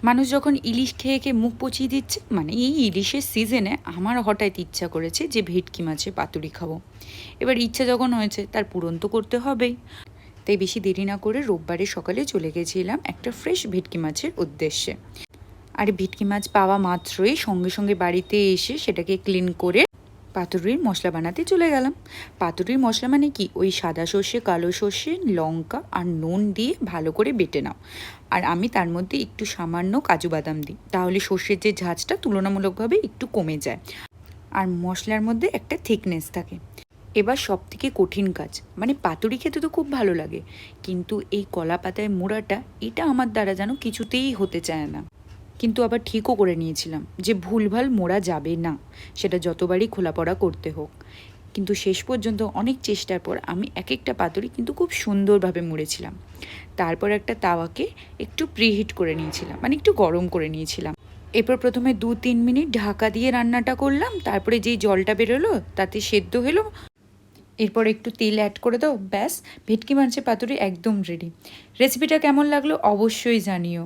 মানুষ যখন ইলিশ খেয়ে খেয়ে মুখ পচিয়ে দিচ্ছে, মানে এই ইলিশের সিজনে আমার হঠাৎ ইচ্ছা করেছে যে ভেটকি মাছের পাতুরি খাবো। এবার ইচ্ছা যখন হয়েছে তার পূরণ তো করতে হবেই। তাই বেশি দেরি না করে রোববারে সকালে চলে গেছিলাম একটা ফ্রেশ ভেটকি মাছের উদ্দেশ্যে। আর ভেটকি মাছ পাওয়া মাত্রই সঙ্গে সঙ্গে বাড়িতে এসে সেটাকে ক্লিন করে পাতুরির মশলা বানাতে চলে গেলাম। পাতুরির মশলা মানে কি, ওই সাদা সর্ষে, কালো সর্ষে, লঙ্কা আর নুন দিয়ে ভালো করে বেটে নাও। আর আমি তার মধ্যে একটু সামান্য কাজু বাদাম দিই, তাহলে সর্ষের যে ঝাঁঝটা তুলনামূলকভাবে একটু কমে যায় আর মশলার মধ্যে একটা থিকনেস থাকে। এবার সব থেকে কঠিন কাজ, মানে পাতুরি খেতে তো খুব ভালো লাগে, কিন্তু এই কলা পাতায় মোড়াটা, এটা আমার দ্বারা যেন কিছুতেই হতে চায় না। কিন্তু আবার ঠিকও করে নিয়েছিলাম যে ভুলভাল মোড়া যাবে না, সেটা যতবারই খোলাপড়া করতে হোক। কিন্তু শেষ পর্যন্ত অনেক চেষ্টার পর আমি এক একটা পাতুরি কিন্তু খুব সুন্দরভাবে মুড়েছিলাম। তারপর একটা তাওয়াকে একটু প্রিহিট করে নিয়েছিলাম, মানে একটু গরম করে নিয়েছিলাম। এরপর প্রথমে 2-3 মিনিট ঢাকা দিয়ে রান্নাটা করলাম, তারপরে যেই জলটা বেরোলো তাতে সেদ্ধ হলো। এরপর একটু তেল অ্যাড করে দাও, ব্যাস ভেটকি মাছের পাতুরি একদম রেডি। রেসিপিটা কেমন লাগলো অবশ্যই জানিও।